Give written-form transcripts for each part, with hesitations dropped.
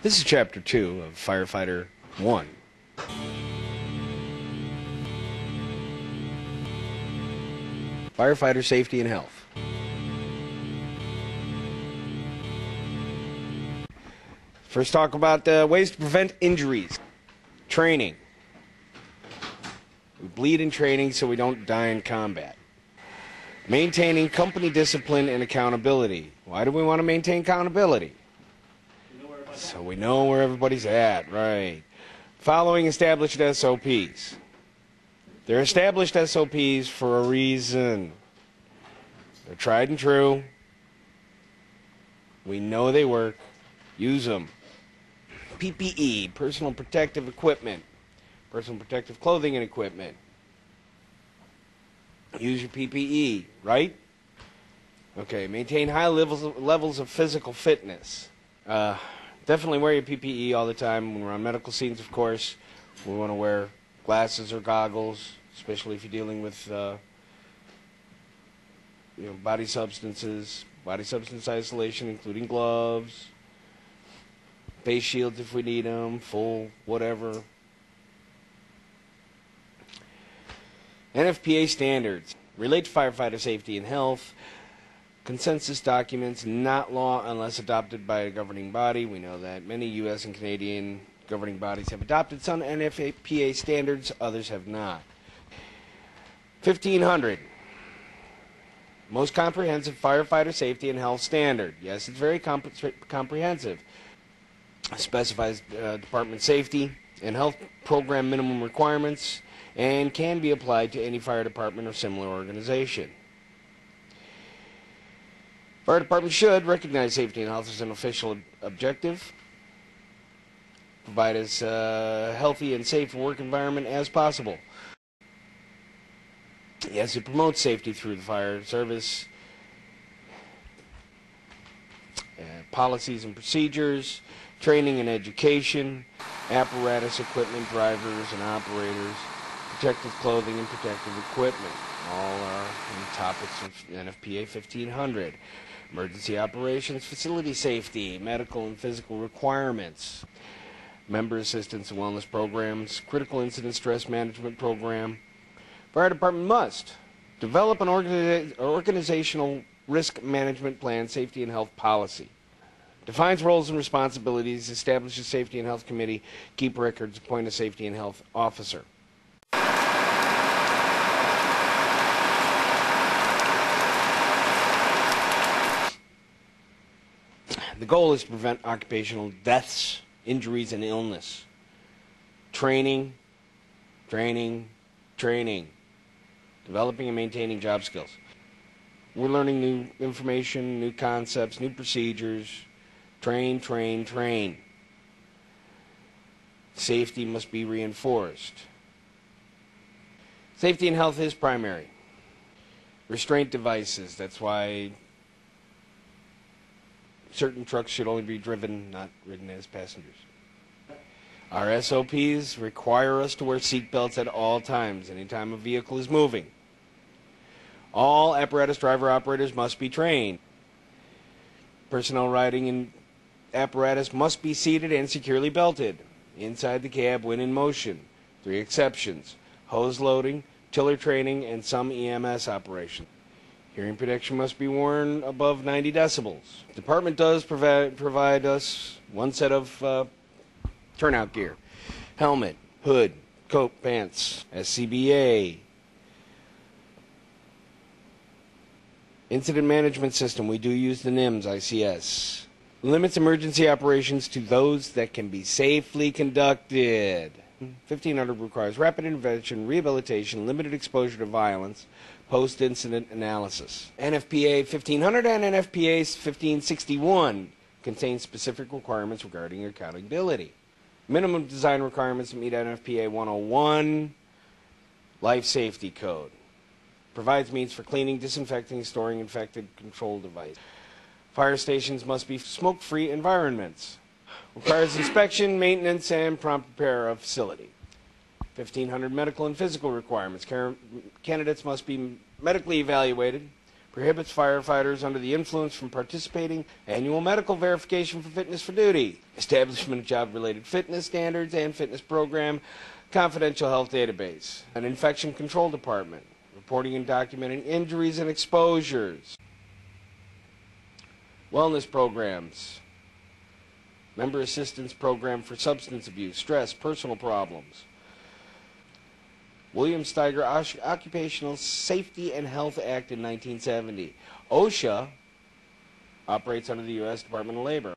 This is Chapter 2 of Firefighter 1. Firefighter Safety and Health. First, talk about ways to prevent injuries. Training. We bleed in training so we don't die in combat. Maintaining company discipline and accountability. Why do we want to maintain accountability? So we know where everybody's at, right. Following established SOPs. They're established SOPs for a reason. They're tried and true. We know they work. Use them. PPE, personal protective equipment. Personal protective clothing and equipment. Use your PPE, right? Okay, maintain high levels of physical fitness. Definitely wear your PPE all the time. When we're on medical scenes, of course, we want to wear glasses or goggles, especially if you're dealing with body substances, body substance isolation, including gloves, face shields if we need them, full whatever. NFPA standards relate to firefighter safety and health. Consensus documents, not law unless adopted by a governing body. We know that many U.S. and Canadian governing bodies have adopted some NFPA standards, others have not. 1500. Most comprehensive firefighter safety and health standard. Yes, it's very comprehensive. Specifies department safety and health program minimum requirements and can be applied to any fire department or similar organization. Fire departments should recognize safety and health as an official objective, provide as healthy and safe a work environment as possible. Yes, it promotes safety through the fire service, policies and procedures, training and education, apparatus, equipment, drivers and operators, protective clothing and protective equipment. All are in topics of NFPA 1500. Emergency operations, facility safety, medical and physical requirements, member assistance and wellness programs, critical incident stress management program. Fire department must develop an organizational risk management plan, safety and health policy. Defines roles and responsibilities, establishes safety and health committee, keep records, appoint a safety and health officer. The goal is to prevent occupational deaths, injuries, and illness. Training, training, training. Developing and maintaining job skills. We're learning new information, new concepts, new procedures. Train, train, train. Safety must be reinforced. Safety and health is primary. Restraint devices, that's why certain trucks should only be driven, not ridden as passengers. Our SOPs require us to wear seat belts at all times, anytime a vehicle is moving. All apparatus driver operators must be trained. Personnel riding in apparatus must be seated and securely belted. Inside the cab when in motion. 3 exceptions: hose loading, tiller training, and some EMS operations. Hearing protection must be worn above 90 decibels. The department does provide us one set of turnout gear: helmet, hood, coat, pants, SCBA. Incident management system, we do use the NIMS ICS. Limits emergency operations to those that can be safely conducted. 1500 requires rapid intervention, rehabilitation, limited exposure to violence, post-incident analysis. NFPA 1500 and NFPA 1561 contain specific requirements regarding accountability. Minimum design requirements that meet NFPA 101, Life Safety Code. Provides means for cleaning, disinfecting, storing infected control device. Fire stations must be smoke-free environments. Requires inspection, maintenance, and prompt repair of facility. 1500 medical and physical requirements. Candidates must be medically evaluated, Prohibits firefighters under the influence from participating. Annual medical verification for fitness for duty. Establishment of job-related fitness standards and fitness program. Confidential health database. An infection control department. Reporting and documenting injuries and exposures. Wellness programs. Member assistance program for substance abuse, stress, personal problems. William Steiger Occupational Safety and Health Act in 1970. OSHA operates under the U.S. Department of Labor.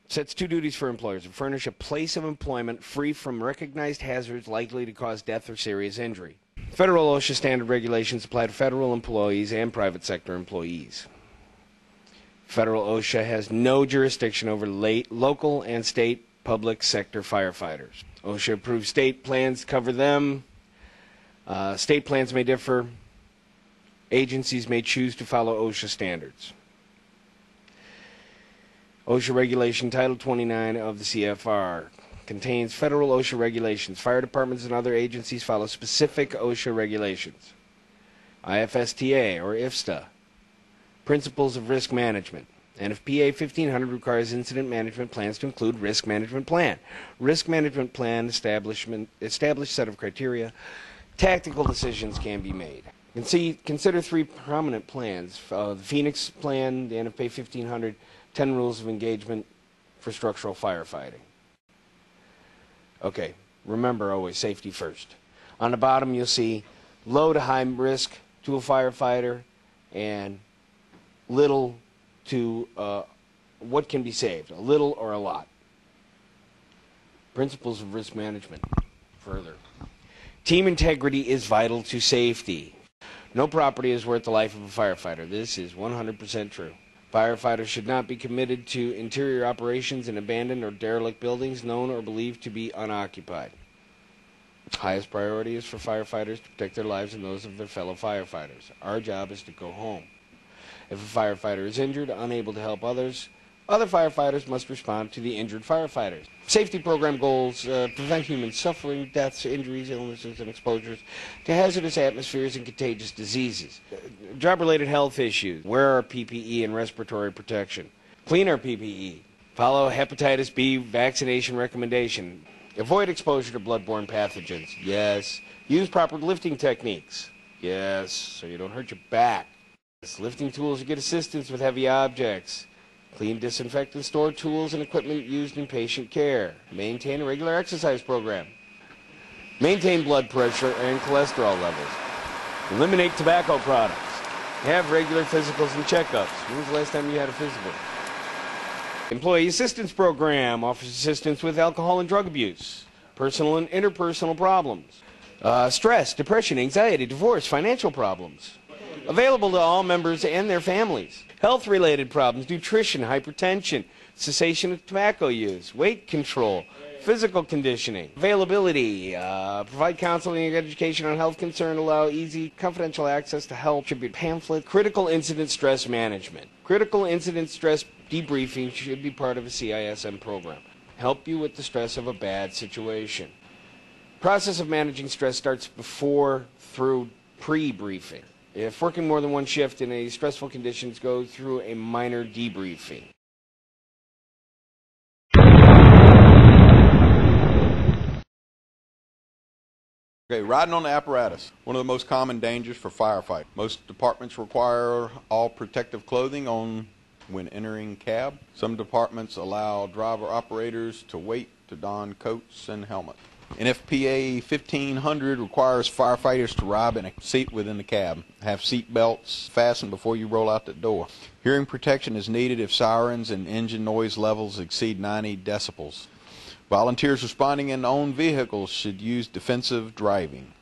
Sets two duties for employers: to furnish a place of employment free from recognized hazards likely to cause death or serious injury. Federal OSHA standard regulations apply to federal employees and private sector employees. Federal OSHA has no jurisdiction over local and state public sector firefighters. OSHA approved state plans to cover them. State plans may differ. Agencies may choose to follow OSHA standards. OSHA Regulation Title 29 of the CFR contains federal OSHA regulations. Fire departments and other agencies follow specific OSHA regulations. IFSTA or IFSTA, Principles of Risk Management. NFPA 1500 requires incident management plans to include risk management plan. Risk management plan established set of criteria. Tactical decisions can be made. Consider three prominent plans: the Phoenix Plan, the NFPA 1500, 10 Rules of Engagement for Structural Firefighting. Okay, remember always safety first. On the bottom you'll see low to high risk to a firefighter and little to what can be saved, a little or a lot. Principles of risk management. Further, team integrity is vital to safety. No property is worth the life of a firefighter. This is 100% true. Firefighters should not be committed to interior operations in abandoned or derelict buildings known or believed to be unoccupied. Highest priority is for firefighters to protect their lives and those of their fellow firefighters. Our job is to go home. If a firefighter is injured, unable to help others, other firefighters must respond to the injured firefighters. Safety program goals: prevent human suffering, deaths, injuries, illnesses, and exposures to hazardous atmospheres and contagious diseases. Job-related health issues: wear our PPE and respiratory protection. Clean our PPE. Follow hepatitis B vaccination recommendation. Avoid exposure to bloodborne pathogens. Yes. Use proper lifting techniques. Yes, so you don't hurt your back. Lifting tools to get assistance with heavy objects. Clean, disinfect, and store tools and equipment used in patient care. Maintain a regular exercise program. Maintain blood pressure and cholesterol levels. Eliminate tobacco products. Have regular physicals and checkups. When was the last time you had a physical? Employee assistance program offers assistance with alcohol and drug abuse, personal and interpersonal problems, stress, depression, anxiety, divorce, financial problems. Available to all members and their families. Health-related problems: nutrition, hypertension, cessation of tobacco use, weight control, physical conditioning. Availability: provide counseling and education on health concern, allow easy, confidential access to help, distribute pamphlet. Critical incident stress management. Critical incident stress debriefing should be part of a CISM program. Help you with the stress of a bad situation. Process of managing stress starts before through pre-briefing. If working more than one shift in a stressful conditions, go through a minor debriefing. Okay, riding on the apparatus. One of the most common dangers for firefighting. Most departments require all protective clothing on when entering cab. Some departments allow driver operators to wait to don coats and helmets. NFPA 1500 requires firefighters to ride in a seat within the cab. Have seat belts fastened before you roll out the door. Hearing protection is needed if sirens and engine noise levels exceed 90 decibels. Volunteers responding in own vehicles should use defensive driving.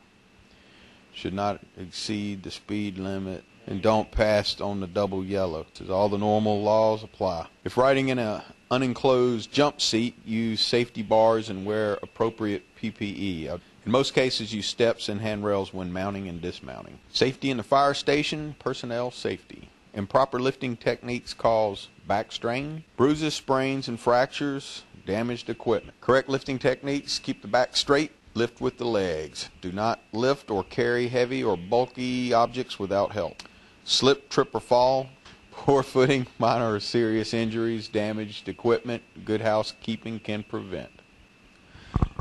Should not exceed the speed limit and don't pass on the double yellow. So all the normal laws apply. If riding in an unenclosed jump seat, use safety bars and wear appropriate PPE. In most cases, use steps and handrails when mounting and dismounting. Safety in the fire station: personnel safety. Improper lifting techniques cause back strain, bruises, sprains, and fractures, damaged equipment. Correct lifting techniques keep the back straight Lift with the legs. Do not lift or carry heavy or bulky objects without help. Slip, trip, or fall. Poor footing, minor or serious injuries, damaged equipment, good housekeeping can prevent.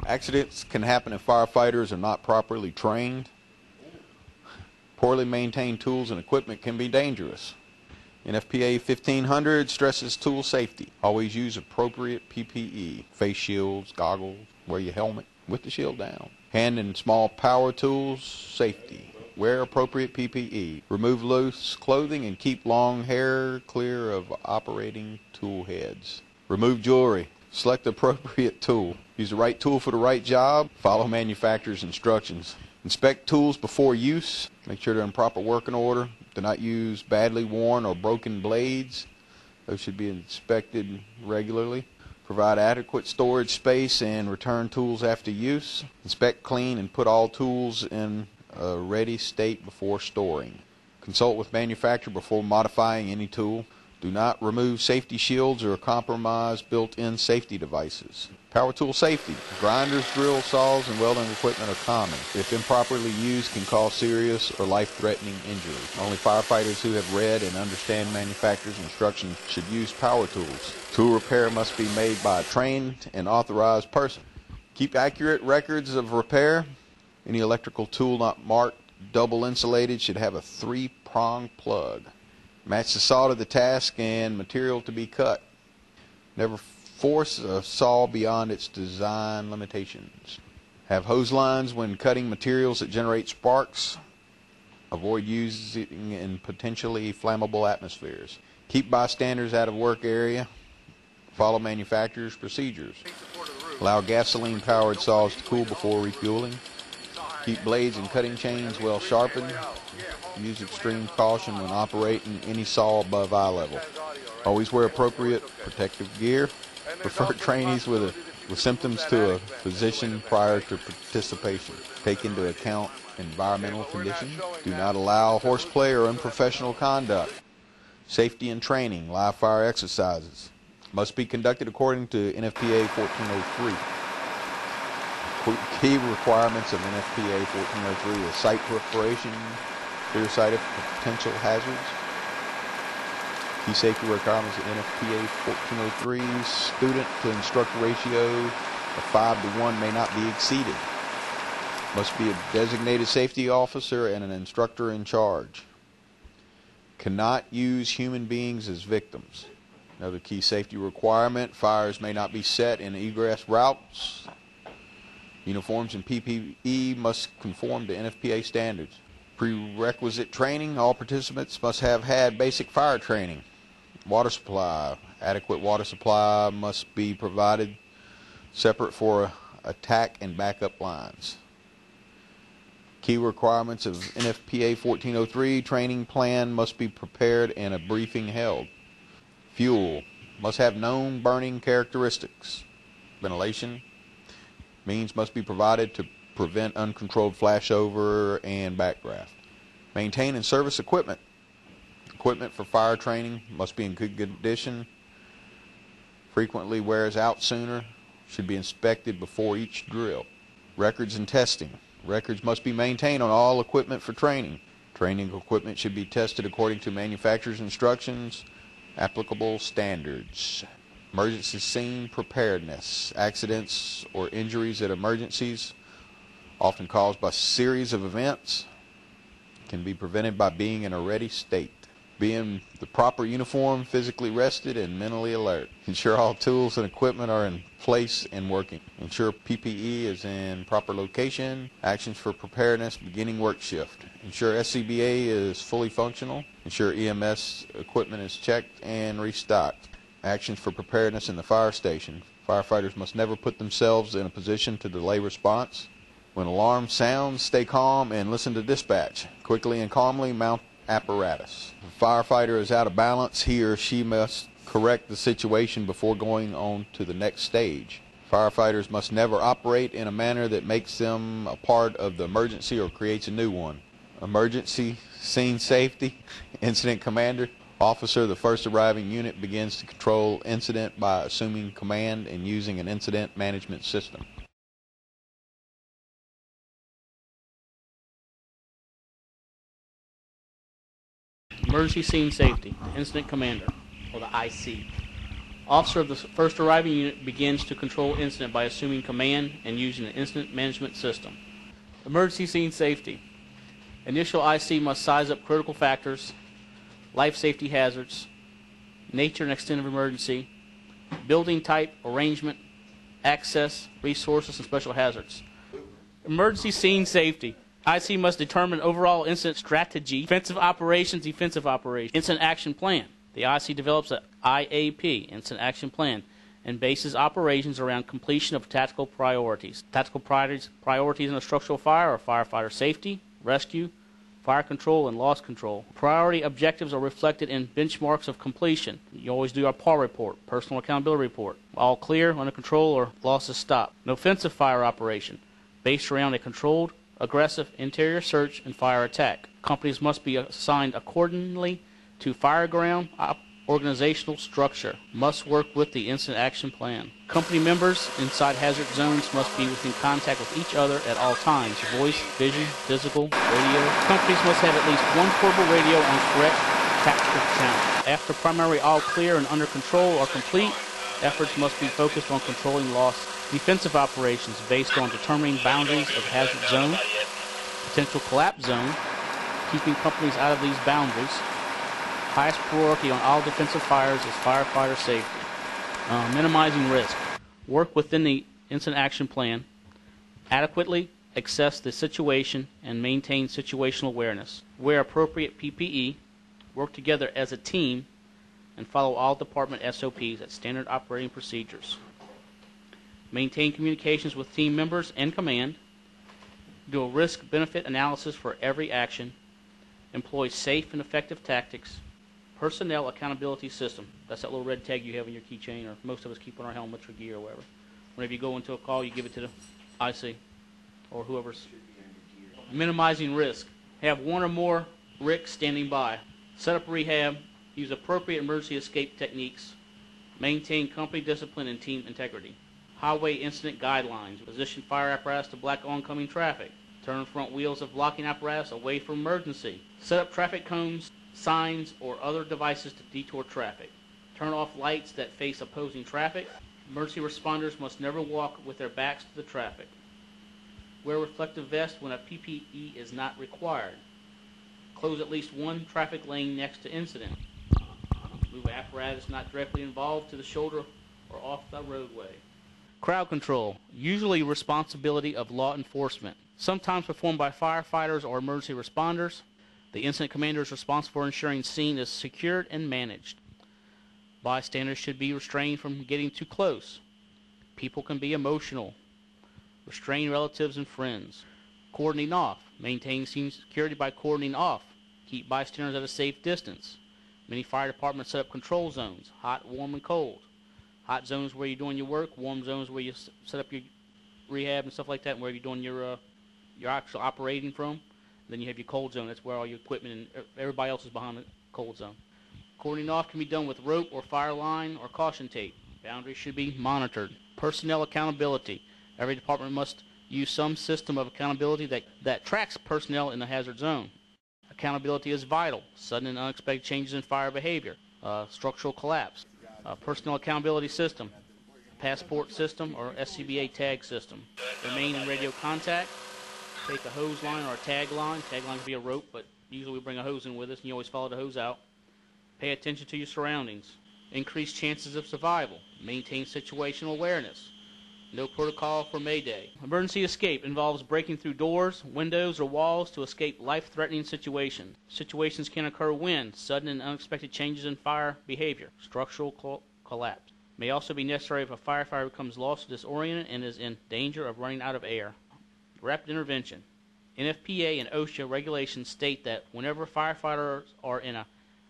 Accidents can happen if firefighters are not properly trained. Poorly maintained tools and equipment can be dangerous. NFPA 1500 stresses tool safety. Always use appropriate PPE. Face shields, goggles, wear your helmet with the shield down. Hand and small power tools, safety. Wear appropriate PPE. Remove loose clothing and keep long hair clear of operating tool heads. Remove jewelry. Select the appropriate tool. Use the right tool for the right job. Follow manufacturer's instructions. Inspect tools before use. Make sure they're in proper working order. Do not use badly worn or broken blades. Those should be inspected regularly. Provide adequate storage space and return tools after use. Inspect, clean, and put all tools in a ready state before storing. Consult with manufacturer before modifying any tool. Do not remove safety shields or compromise built-in safety devices. Power tool safety. Grinders, drills, saws, and welding equipment are common. If improperly used, can cause serious or life-threatening injuries. Only firefighters who have read and understand manufacturer's instructions should use power tools. Tool repair must be made by a trained and authorized person. Keep accurate records of repair. Any electrical tool not marked double insulated should have a 3-prong plug. Match the saw to the task and material to be cut. Never force a saw beyond its design limitations. Have hose lines when cutting materials that generate sparks. Avoid using in potentially flammable atmospheres. Keep bystanders out of work area. Follow manufacturer's procedures. Allow gasoline-powered saws to cool before refueling. Keep blades and cutting chains well sharpened. Use extreme caution when operating any saw above eye level. Always wear appropriate protective gear. Refer trainees with symptoms to a physician prior to participation. Take into account environmental conditions. Do not allow horseplay or unprofessional conduct. Safety and training, live fire exercises must be conducted according to NFPA 1403. Key requirements of NFPA 1403 is site preparation, clear sight of potential hazards. Key safety requirements of NFPA 1403, student to instructor ratio of 5 to 1 may not be exceeded. Must be a designated safety officer and an instructor in charge. Cannot use human beings as victims. Another key safety requirement, fires may not be set in egress routes. Uniforms and PPE must conform to NFPA standards. Prerequisite training, all participants must have had basic fire training. Water supply, adequate water supply must be provided separate for attack and backup lines. Key requirements of NFPA 1403, training plan must be prepared and a briefing held. Fuel must have known burning characteristics. Ventilation means must be provided to prevent uncontrolled flashover and backdraft. Maintain and service equipment. Equipment for fire training must be in good condition. Frequently wears out sooner. Should be inspected before each drill. Records and testing. Records must be maintained on all equipment for training. Training equipment should be tested according to manufacturer's instructions, applicable standards. Emergency scene preparedness. Accidents or injuries at emergencies, often caused by a series of events, can be prevented by being in a ready state. Be in the proper uniform, physically rested, and mentally alert. Ensure all tools and equipment are in place and working. Ensure PPE is in proper location. Actions for preparedness beginning work shift. Ensure SCBA is fully functional. Ensure EMS equipment is checked and restocked. Actions for preparedness in the fire station. Firefighters must never put themselves in a position to delay response. When alarm sounds, stay calm and listen to dispatch. Quickly and calmly mount apparatus. If a firefighter is out of balance, he or she must correct the situation before going on to the next stage. Firefighters must never operate in a manner that makes them a part of the emergency or creates a new one. Emergency scene safety. Incident commander. Officer of the first arriving unit begins to control incident by assuming command and using an incident management system. Emergency Scene Safety, the Incident Commander, or the IC. Officer of the first arriving unit begins to control incident by assuming command and using an incident management system. Emergency Scene Safety. Initial IC must size up critical factors, life safety hazards, nature and extent of emergency, building type, arrangement, access, resources, and special hazards. Emergency Scene Safety. IC must determine overall incident strategy, defensive operations, incident action plan. The IC develops an IAP, Incident Action Plan, and bases operations around completion of tactical priorities. Tactical priorities in a structural fire are firefighter safety, rescue, fire control, and loss control. Priority objectives are reflected in benchmarks of completion. You always do a PAR report, personal accountability report. All clear, under control, or losses stopped. An offensive fire operation, based around a controlled, aggressive interior search and fire attack. Companies must be assigned accordingly to fireground organizational structure. Must work with the incident action plan. Company members inside hazard zones must be within contact with each other at all times. Voice, vision, physical, radio. Companies must have at least one portable radio on correct tactical channel. After primary all clear and under control are complete, efforts must be focused on controlling loss. Defensive operations based on determining boundaries of hazard zone, potential collapse zone, keeping companies out of these boundaries. Highest priority on all defensive fires is firefighter safety. Minimizing risk. Work within the incident action plan. Adequately assess the situation and maintain situational awareness. Wear appropriate PPE. Work together as a team and follow all department SOPs at standard operating procedures. Maintain communications with team members and command. Do a risk-benefit analysis for every action. Employ safe and effective tactics. Personnel accountability system. That's that little red tag you have in your keychain, or most of us keep on our helmets or gear or whatever. Whenever you go into a call, you give it to the IC or whoever's. Minimizing risk. Have one or more RICs standing by. Set up rehab. Use appropriate emergency escape techniques. Maintain company discipline and team integrity. Highway incident guidelines. Position fire apparatus to block oncoming traffic. Turn front wheels of blocking apparatus away from emergency. Set up traffic cones, signs, or other devices to detour traffic. Turn off lights that face opposing traffic. Emergency responders must never walk with their backs to the traffic. Wear reflective vest when a PPE is not required. Close at least one traffic lane next to incident. Move apparatus not directly involved to the shoulder or off the roadway. Crowd control, usually responsibility of law enforcement, sometimes performed by firefighters or emergency responders. The incident commander is responsible for ensuring scene is secured and managed. Bystanders should be restrained from getting too close. People can be emotional. Restrain relatives and friends. Cordoning off, maintain scene security by cordoning off. Keep bystanders at a safe distance. Many fire departments set up control zones, hot, warm, and cold. Hot zones where you're doing your work, warm zones where you set up your rehab and stuff like that, and where you're doing your actual operating from. Then you have your cold zone. That's where all your equipment and everybody else is behind the cold zone. Cordoning off can be done with rope or fire line or caution tape. Boundaries should be monitored. Personnel accountability. Every department must use some system of accountability that tracks personnel in the hazard zone. Accountability is vital. Sudden and unexpected changes in fire behavior. Structural collapse. Personnel accountability system. Passport system or SCBA tag system. Remain in radio contact. Take a hose line or a tag line. Tag line can be a rope, but usually we bring a hose in with us, and you always follow the hose out. Pay attention to your surroundings. Increase chances of survival. Maintain situational awareness. No protocol for Mayday. Emergency escape involves breaking through doors, windows, or walls to escape life-threatening situations. Situations can occur when sudden and unexpected changes in fire behavior. Structural collapse. May also be necessary if a firefighter becomes lost or disoriented and is in danger of running out of air. Rapid intervention. NFPA and OSHA regulations state that whenever firefighters are in a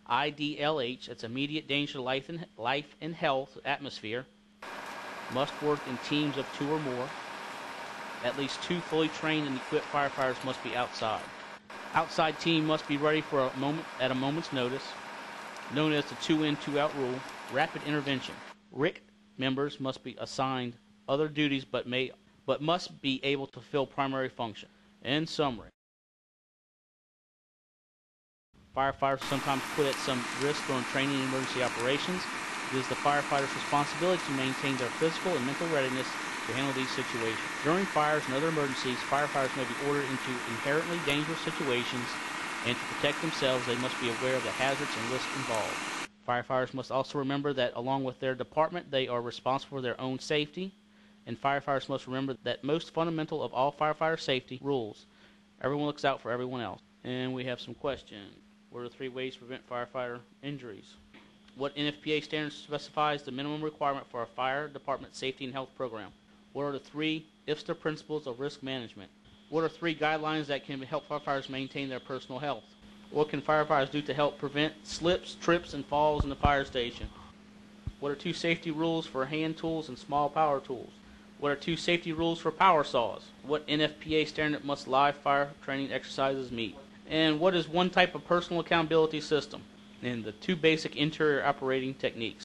IDLH, that's immediate danger to life and health atmosphere, must work in teams of 2 or more. At least 2 fully trained and equipped firefighters must be outside. Outside team must be ready for at a moment's notice, known as the 2-in, 2-out rule. Rapid intervention. RIC members must be assigned other duties but must be able to fill primary function. In summary, Firefighters are sometimes put at some risk during training and emergency operations. It is the firefighter's responsibility to maintain their physical and mental readiness to handle these situations. During fires and other emergencies, firefighters may be ordered into inherently dangerous situations, and to protect themselves, they must be aware of the hazards and risks involved. Firefighters must also remember that along with their department, they are responsible for their own safety, and firefighters must remember that most fundamental of all firefighter safety rules: everyone looks out for everyone else. And we have some questions. What are the 3 ways to prevent firefighter injuries? What NFPA standard specifies the minimum requirement for a fire department safety and health program? What are the 3 IFSTA principles of risk management? What are 3 guidelines that can help firefighters maintain their personal health? What can firefighters do to help prevent slips, trips, and falls in the fire station? What are 2 safety rules for hand tools and small power tools? What are 2 safety rules for power saws? What NFPA standard must live fire training exercises meet? And what is one type of personal accountability system? And the 2 basic interior operating techniques.